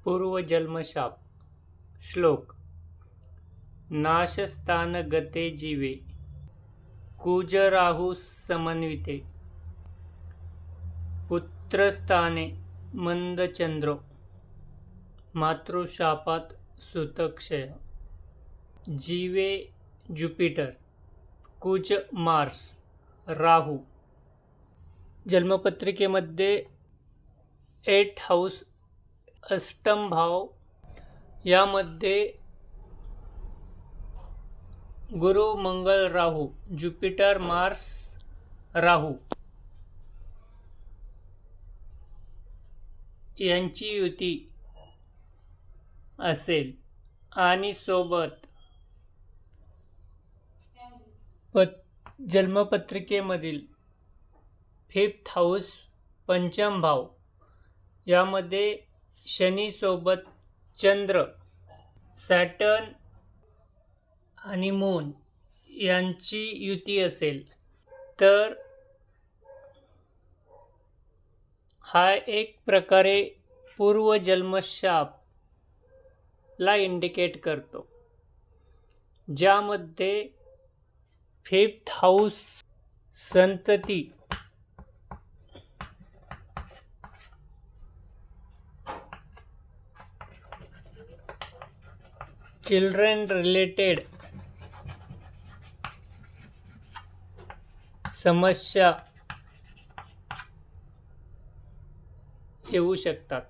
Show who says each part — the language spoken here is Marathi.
Speaker 1: पूर्वजन्मशाप. श्लोक. नाशस्थान गते जीवे कुजराहु समन्विते पुत्रस्थाने मंदचंद्रो मातृशापात सुतक्षय. जीवे ज्युपिटर, कुज मार्स, राहू. जन्मपत्रिकेमध्ये 8th हाऊस अष्टम भाव यामध्ये गुरु, मंगळ, राहू, ज्युपिटर, मार्स, राहू यांची युती असेल आणि सोबत जन्मपत्रिकेमधील 5th हाऊस पंचम भाव यामध्ये शनी सोबत चंद्र, सॅटर्न आणि मून यांची युती असेल तर हा एक प्रकारे पूर्वजन्मशाप ला इंडिकेट करतो, ज्यामध्ये 5th हाऊस संतती चिल्ड्रन रिलेटेड समस्या येऊ शकतात.